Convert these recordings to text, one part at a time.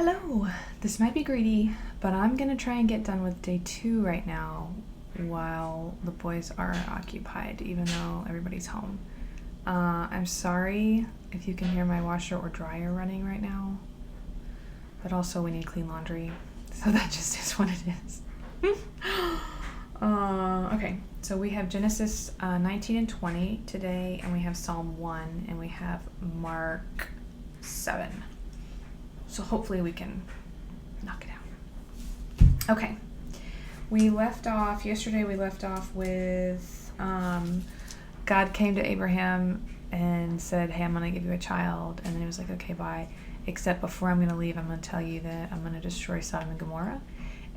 Hello, this might be greedy, but I'm gonna try and get done with day 2 right now while the boys are occupied, even though everybody's home. I'm sorry if you can hear my washer or dryer running right now, but also we need clean laundry, so that just is what it is. Okay, so we have Genesis 19 and 20 today, and we have Psalm 1, and we have Mark 7. So hopefully we can knock it out. Okay. Yesterday we left off with God came to Abraham and said, hey, I'm going to give you a child. And then he was like, okay, bye. Except before I'm going to leave, I'm going to tell you that I'm going to destroy Sodom and Gomorrah.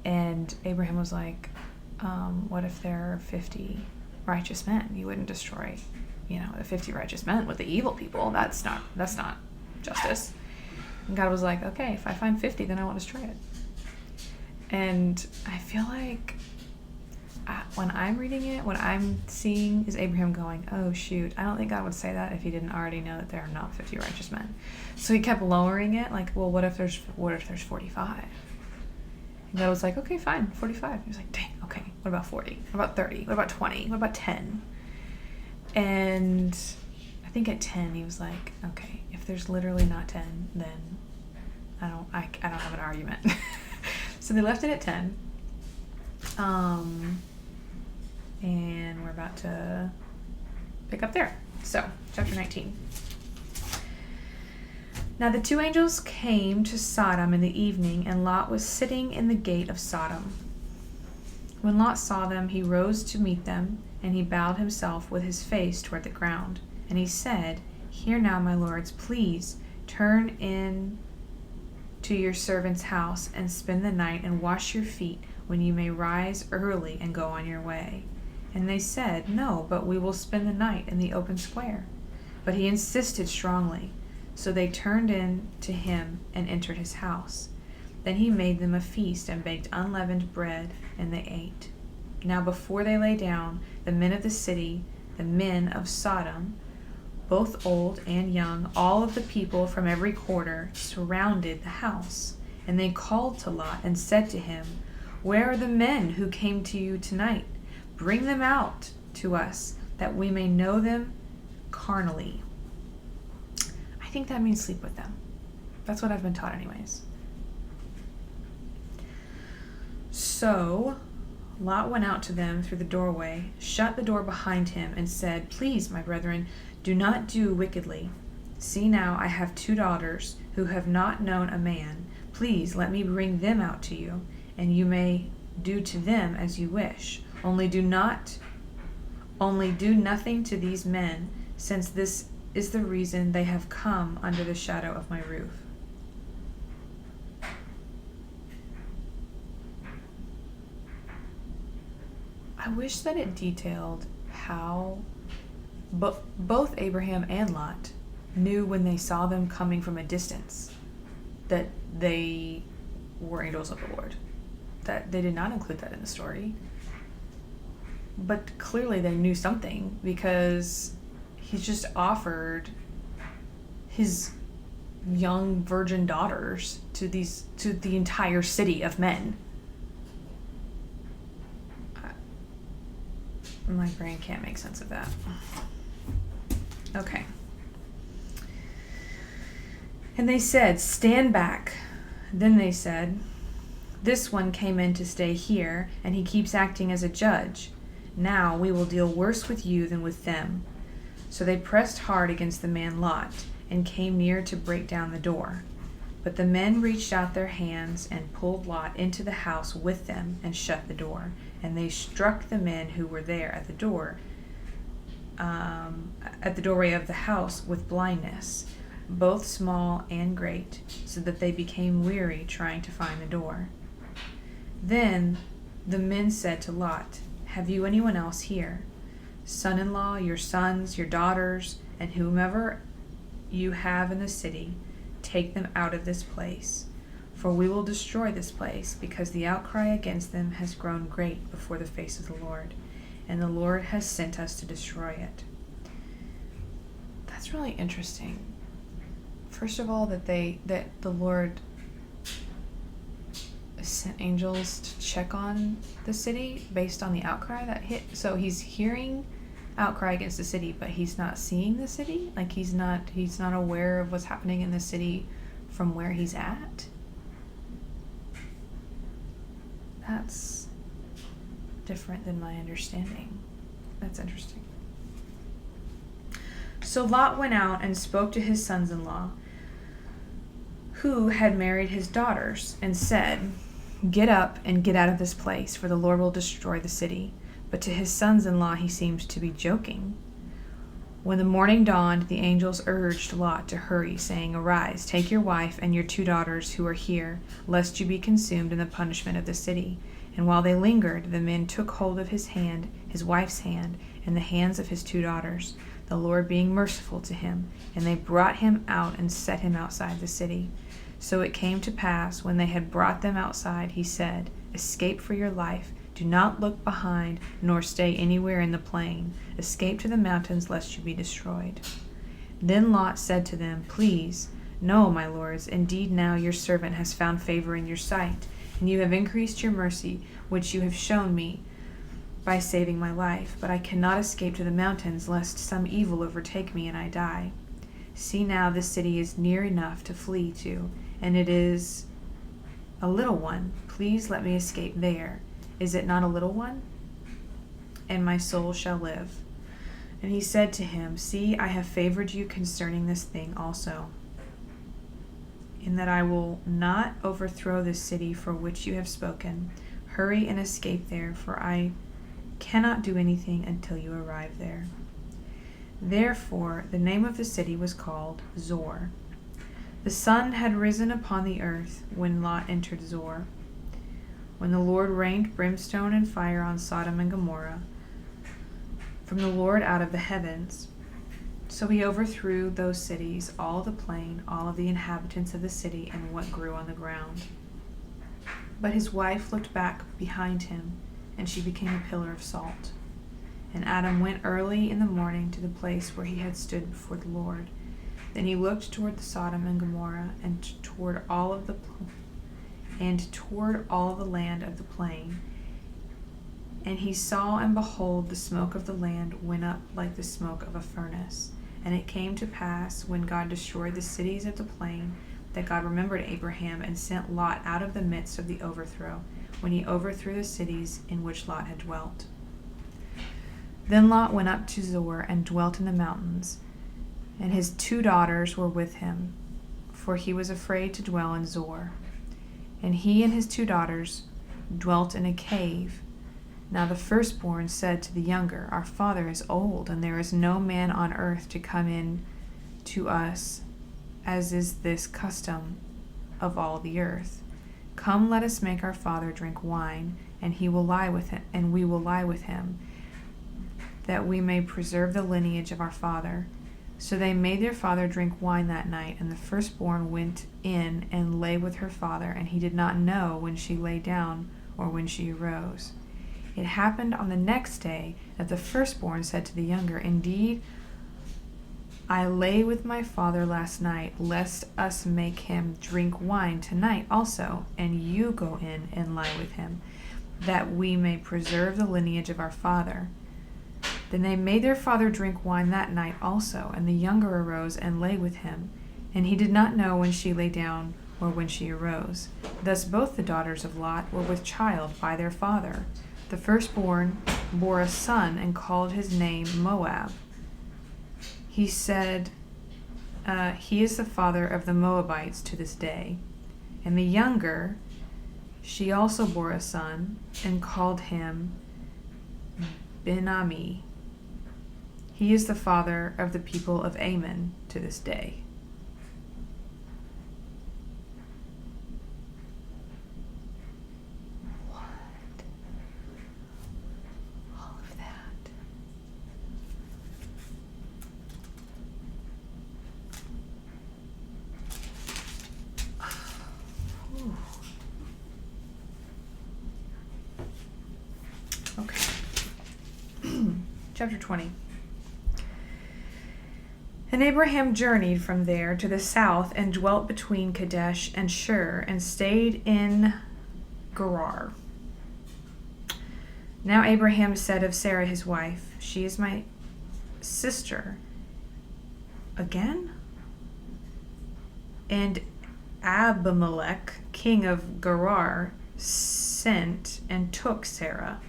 And Abraham was like, what if there are 50 righteous men? You wouldn't destroy, the 50 righteous men with the evil people. That's not justice. And God was like, okay, if I find 50, then I won't destroy it. And I feel like when I'm reading it, what I'm seeing is Abraham going, oh, shoot, I don't think God would say that if he didn't already know that there are not 50 righteous men. So he kept lowering it, like, well, what if there's 45? And God was like, okay, fine, 45. He was like, dang, okay, what about 40? What about 30? What about 20? What about 10? And I think at 10, he was like, okay, if there's literally not 10, then I don't have an argument. So they left it at 10. And we're about to pick up there. So, chapter 19. Now the 2 angels came to Sodom in the evening, and Lot was sitting in the gate of Sodom. When Lot saw them, he rose to meet them, and he bowed himself with his face toward the ground. And he said, Hear now, my lords, please turn in to your servant's house and spend the night and wash your feet when you may rise early and go on your way. And they said, No, but we will spend the night in the open square. But he insisted strongly. So they turned in to him and entered his house. Then he made them a feast and baked unleavened bread, and they ate. Now before they lay down, the men of the city, the men of Sodom, both old and young, all of the people from every quarter, surrounded the house. And they called to Lot and said to him, Where are the men who came to you tonight? Bring them out to us, that we may know them carnally. I think that means sleep with them. That's what I've been taught anyways. So Lot went out to them through the doorway, shut the door behind him, and said, Please, my brethren, do not do wickedly. See now, I have 2 daughters who have not known a man. Please let me bring them out to you, and you may do to them as you wish. Only do nothing to these men, since this is the reason they have come under the shadow of my roof. I wish that it detailed how both Abraham and Lot knew when they saw them coming from a distance that they were angels of the Lord. That they did not include that in the story. But clearly they knew something, because he's just offered his young virgin daughters to the entire city of men. My brain can't make sense of that. Okay. And they said, Stand back. Then they said, This one came in to stay here, and he keeps acting as a judge. Now we will deal worse with you than with them. So they pressed hard against the man Lot, and came near to break down the door. But the men reached out their hands and pulled Lot into the house with them and shut the door. And they struck the men who were there at the door, at the doorway of the house, with blindness, both small and great, so that they became weary trying to find the door. Then the men said to Lot, Have you anyone else here? Son-in-law, your sons, your daughters, and whomever you have in the city, take them out of this place. For we will destroy this place, because the outcry against them has grown great before the face of the Lord, and the Lord has sent us to destroy it. That's really interesting. First of all, that the Lord sent angels to check on the city based on the outcry that hit. So he's hearing outcry against the city, but he's not seeing the city. Like he's not aware of what's happening in the city from where he's at. That's different than my understanding. That's interesting. So Lot went out and spoke to his sons-in-law, who had married his daughters, and said, "Get up and get out of this place, for the Lord will destroy the city." But to his sons-in-law he seemed to be joking. When the morning dawned, the angels urged Lot to hurry, saying, "Arise, take your wife and your 2 daughters who are here, lest you be consumed in the punishment of the city." And while they lingered, the men took hold of his hand, his wife's hand, and the hands of his 2 daughters, the Lord being merciful to him, and they brought him out and set him outside the city. So it came to pass, when they had brought them outside, he said, "Escape for your life. Do not look behind, nor stay anywhere in the plain. Escape to the mountains, lest you be destroyed." Then Lot said to them, "Please, no, my lords, indeed now your servant has found favor in your sight, and you have increased your mercy, which you have shown me by saving my life. But I cannot escape to the mountains, lest some evil overtake me and I die. See now, this city is near enough to flee to, and it is a little one. Please let me escape there. Is it not a little one? And my soul shall live." And he said to him, "See, I have favored you concerning this thing also, in that I will not overthrow this city for which you have spoken. Hurry and escape there, for I cannot do anything until you arrive there." Therefore the name of the city was called Zor. The sun had risen upon the earth when Lot entered Zor, when the Lord rained brimstone and fire on Sodom and Gomorrah from the Lord out of the heavens. So he overthrew those cities, all the plain, all of the inhabitants of the city, and what grew on the ground. But his wife looked back behind him, and she became a pillar of salt. And Adam went early in the morning to the place where he had stood before the Lord. Then he looked toward the Sodom and Gomorrah, and toward all of the land of the plain. And he saw, and behold, the smoke of the land went up like the smoke of a furnace. And it came to pass, when God destroyed the cities of the plain, that God remembered Abraham and sent Lot out of the midst of the overthrow, when he overthrew the cities in which Lot had dwelt. Then Lot went up to Zor and dwelt in the mountains, and his 2 daughters were with him, for he was afraid to dwell in Zor. And he and his 2 daughters dwelt in a cave. Now the firstborn said to the younger, "Our father is old, and there is no man on earth to come in to us, as is this custom of all the earth. Come, let us make our father drink wine, and he will lie with him, and we will lie with him, that we may preserve the lineage of our father." So they made their father drink wine that night, and the firstborn went in and lay with her father, and he did not know when she lay down or when she arose. It happened on the next day that the firstborn said to the younger, "Indeed, I lay with my father last night, lest us make him drink wine tonight also, and you go in and lie with him, that we may preserve the lineage of our father." Then they made their father drink wine that night also, and the younger arose and lay with him, and he did not know when she lay down or when she arose. Thus both the daughters of Lot were with child by their father. The firstborn bore a son and called his name Moab. He said, "He is the father of the Moabites to this day." And the younger, she also bore a son and called him Ben-Ami. He is the father of the people of Ammon to this day. What? All of that. Okay. Chapter 20. And Abraham journeyed from there to the south and dwelt between Kadesh and Shur, and stayed in Gerar. Now Abraham said of Sarah his wife, "She is my sister." Again? And Abimelech, king of Gerar, sent and took Sarah.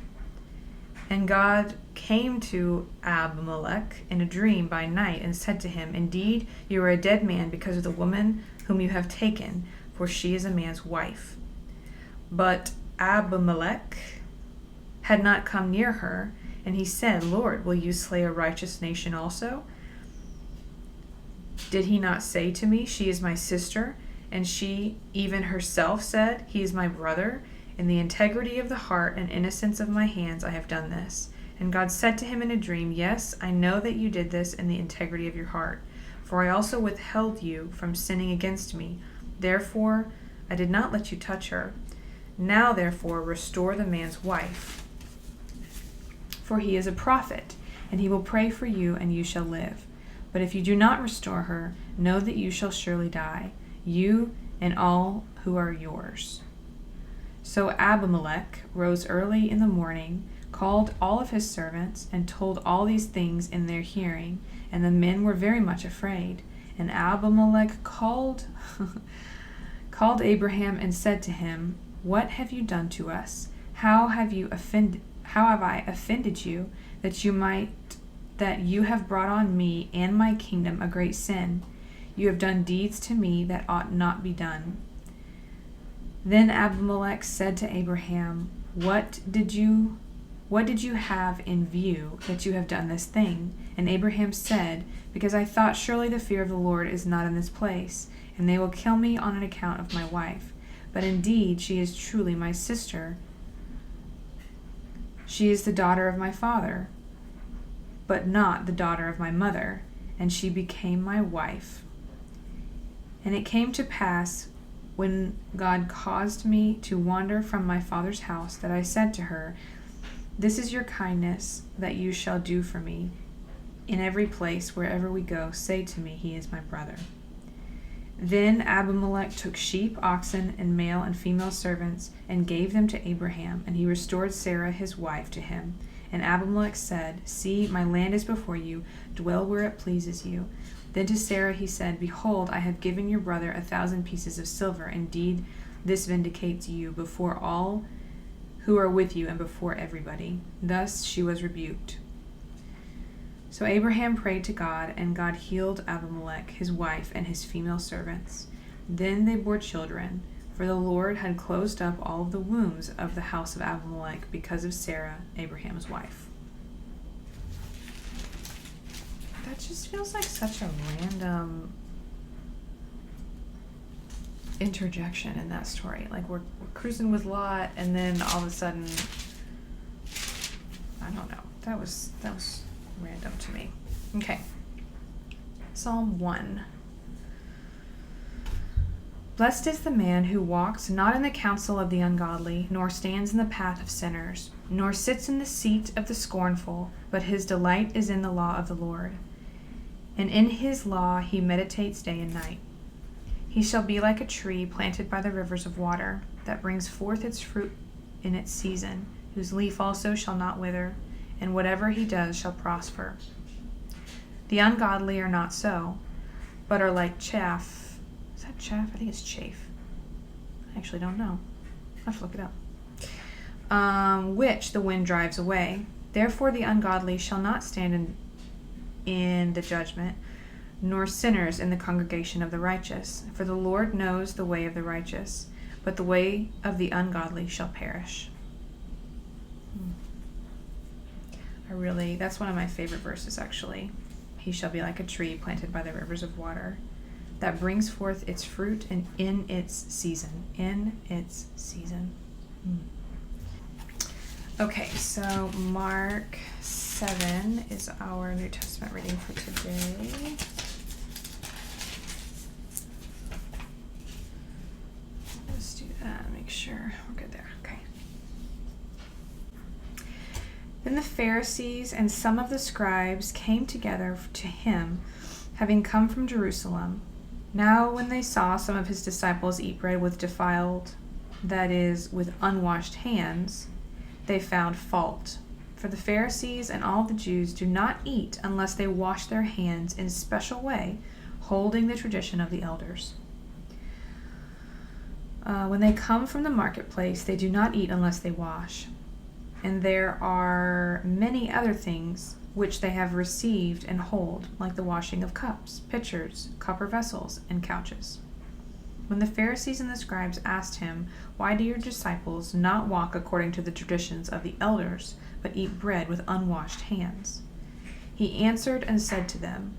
And God came to Abimelech in a dream by night and said to him, "Indeed, you are a dead man because of the woman whom you have taken, for she is a man's wife." But Abimelech had not come near her, and he said, "Lord, will you slay a righteous nation also? Did he not say to me, 'She is my sister'?" And she even herself said, "He is my brother. In the integrity of the heart and innocence of my hands I have done this." And God said to him in a dream, "Yes, I know that you did this in the integrity of your heart, for I also withheld you from sinning against me. Therefore I did not let you touch her. Now therefore restore the man's wife, for he is a prophet, and he will pray for you, and you shall live. But if you do not restore her, know that you shall surely die, you and all who are yours." So Abimelech rose early in the morning, called all of his servants, and told all these things in their hearing, and the men were very much afraid. And Abimelech called Abraham and said to him, "What have you done to us? How have I offended you, that you have brought on me and my kingdom a great sin? You have done deeds to me that ought not be done." Then Abimelech said to Abraham, What did you have in view that you have done this thing?" And Abraham said, "Because I thought, surely the fear of the Lord is not in this place, and they will kill me on account of my wife. But indeed she is truly my sister. She is the daughter of my father, but not the daughter of my mother, and she became my wife. And it came to pass, when God caused me to wander from my father's house, that I said to her, 'This is your kindness that you shall do for me. In every place, wherever we go, say to me, He is my brother.' Then Abimelech took sheep, oxen, and male and female servants, and gave them to Abraham, and he restored Sarah his wife to him. And Abimelech said, 'See, my land is before you, dwell where it pleases you.' Then to Sarah he said, 'Behold, I have given your brother 1,000 pieces of silver. Indeed, this vindicates you before all who are with you and before everybody.' Thus she was rebuked. So Abraham prayed to God, and God healed Abimelech, his wife, and his female servants. Then they bore children, for the Lord had closed up all of the wombs of the house of Abimelech because of Sarah, Abraham's wife." That just feels like such a random interjection in that story. Like we're cruising with Lot, and then all of a sudden, I don't know. That was random to me. Okay. Psalm 1. Blessed is the man who walks not in the counsel of the ungodly, nor stands in the path of sinners, nor sits in the seat of the scornful, but his delight is in the law of the Lord. And in his law he meditates day and night. He shall be like a tree planted by the rivers of water, that brings forth its fruit in its season, whose leaf also shall not wither, and whatever he does shall prosper. The ungodly are not so, but are like chaff. Is that chaff? I think it's chaff. I actually don't know. I'll have to look it up. Which the wind drives away. Therefore the ungodly shall not stand in the judgment, nor sinners in the congregation of the righteous. For the Lord knows the way of the righteous, but the way of the ungodly shall perish. That's one of my favorite verses, actually. He shall be like a tree planted by the rivers of water, that brings forth its fruit and in its season. In its season. Okay, so Mark 7 is our New Testament reading for today. Let's do that, make sure we're good there. Okay. Then the Pharisees and some of the scribes came together to him, having come from Jerusalem. Now when they saw some of his disciples eat bread with defiled that is, with unwashed hands, they found fault. For the Pharisees and all the Jews do not eat unless they wash their hands in a special way, holding the tradition of the elders. When they come from the marketplace, they do not eat unless they wash. And there are many other things which they have received and hold, like the washing of cups, pitchers, copper vessels, and couches. When the Pharisees and the scribes asked him, "Why do your disciples not walk according to the traditions of the elders, but eat bread with unwashed hands?" He answered and said to them,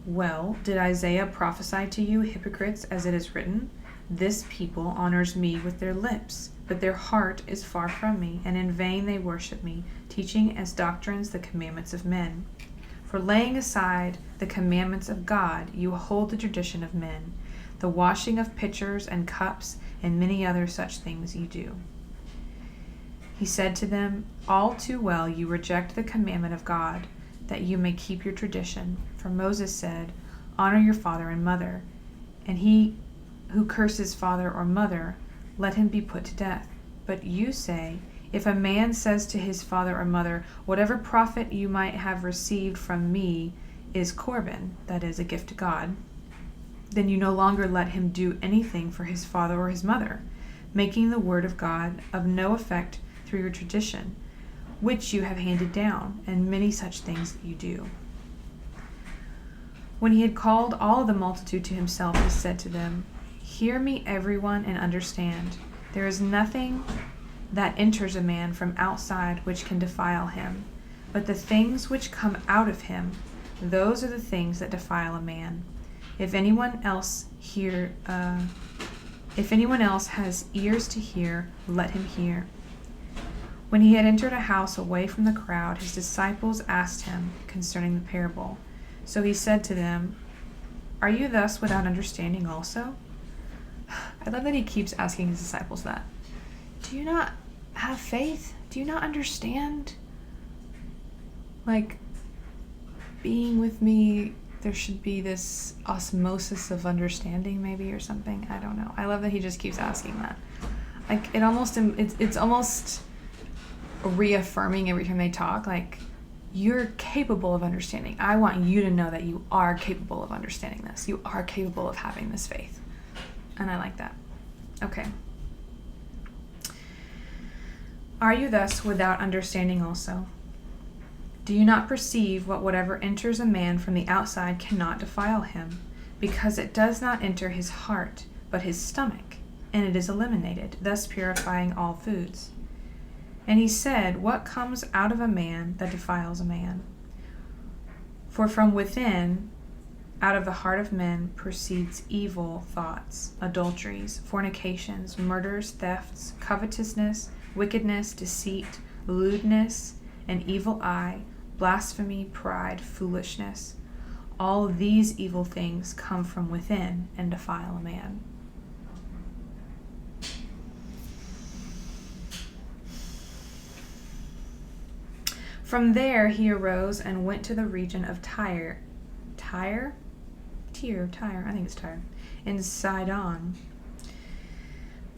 "Well, did Isaiah prophesy to you, hypocrites, as it is written, 'This people honors me with their lips, but their heart is far from me, and in vain they worship me, teaching as doctrines the commandments of men. For laying aside the commandments of God, you hold the tradition of men. The washing of pitchers and cups and many other such things you do.' He said to them, 'All too well you reject the commandment of God, that you may keep your tradition. For Moses said, Honor your father and mother, and he who curses father or mother, let him be put to death. But you say, if a man says to his father or mother, Whatever profit you might have received from me is Corban, that is, a gift to God, then you no longer let him do anything for his father or his mother, making the word of God of no effect through your tradition, which you have handed down, and many such things that you do.' When he had called all the multitude to himself, he said to them, 'Hear me, everyone, and understand. There is nothing that enters a man from outside which can defile him, but the things which come out of him, those are the things that defile a man. If anyone else has ears to hear, let him hear.' When he had entered a house away from the crowd, his disciples asked him concerning the parable. So he said to them, 'Are you thus without understanding also?'" I love that he keeps asking his disciples that. Do you not have faith? Do you not understand? Like, being with me, there should be this osmosis of understanding maybe, or something. I don't know. I love that he just keeps asking that. Like, it's almost reaffirming every time they talk, like, you're capable of understanding. I want you to know that you are capable of understanding this. You are capable of having this faith. And I like that. Okay. "Are you thus without understanding also? Do you not perceive whatever enters a man from the outside cannot defile him, because it does not enter his heart, but his stomach, and it is eliminated, thus purifying all foods? And he said, What comes out of a man that defiles a man? For from within, out of the heart of men, proceeds evil thoughts, adulteries, fornications, murders, thefts, covetousness, wickedness, deceit, lewdness, an evil eye, blasphemy, pride, foolishness. All these evil things come from within and defile a man." From there he arose and went to the region of Tyre, in Sidon.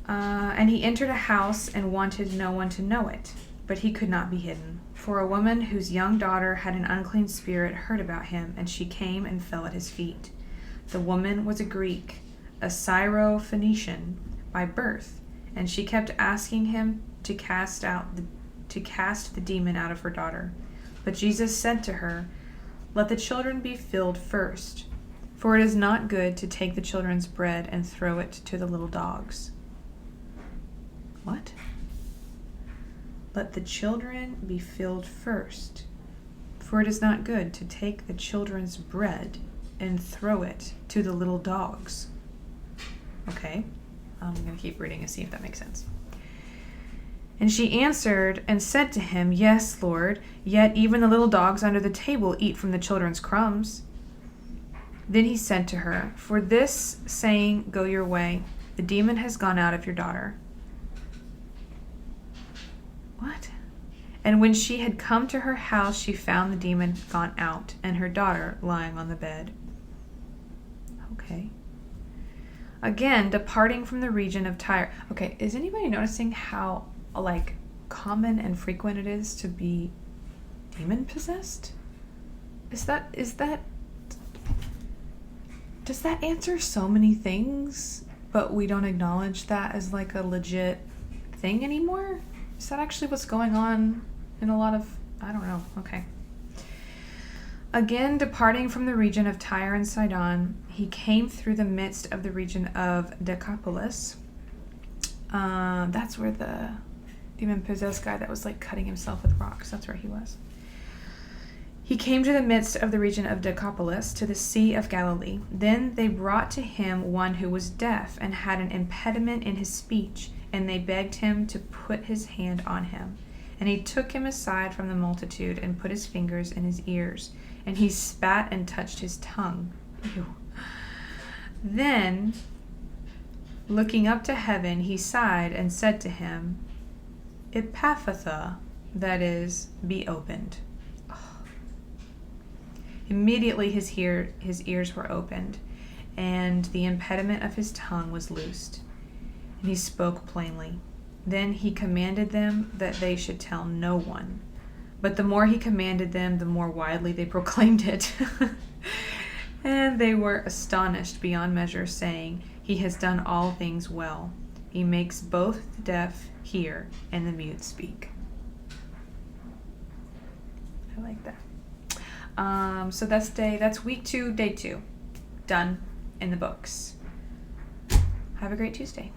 And he entered a house and wanted no one to know it, but he could not be hidden. For a woman whose young daughter had an unclean spirit heard about him, and she came and fell at his feet. The woman was a Greek, a Syrophoenician by birth, and she kept asking him to cast the demon out of her daughter. But Jesus said to her, "Let the children be filled first, for it is not good to take the children's bread and throw it to the little dogs." What? Let the children be filled first, for it is not good to take the children's bread and throw it to the little dogs. Okay, I'm going to keep reading and see if that makes sense. And she answered and said to him, "Yes, Lord, yet even the little dogs under the table eat from the children's crumbs." Then he said to her, "For this saying, go your way. The demon has gone out of your daughter." What? And when she had come to her house, she found the demon gone out and her daughter lying on the bed. Okay. Again, departing from the region of Tyre. Okay, is anybody noticing how like common and frequent it is to be demon possessed? Does that answer so many things, but we don't acknowledge that as like a legit thing anymore? Is that actually what's going on in a lot of, I don't know. Okay. Again, departing from the region of Tyre and Sidon, he came through the midst of the region of Decapolis. That's where the demon-possessed guy that was like cutting himself with rocks, that's where he was. He came to the midst of the region of Decapolis, to the Sea of Galilee. Then they brought to him one who was deaf and had an impediment in his speech, and they begged him to put his hand on him. And he took him aside from the multitude and put his fingers in his ears. And he spat and touched his tongue. Ew. Then, looking up to heaven, he sighed and said to him, Epaphatha, that is, be opened. Oh. Immediately his ears were opened, and the impediment of his tongue was loosed, and he spoke plainly. Then he commanded them that they should tell no one. But the more he commanded them, the more widely they proclaimed it. And they were astonished beyond measure, saying, He has done all things well. He makes both the deaf hear and the mute speak. I like that. So that's week 2, day 2. Done in the books. Have a great Tuesday.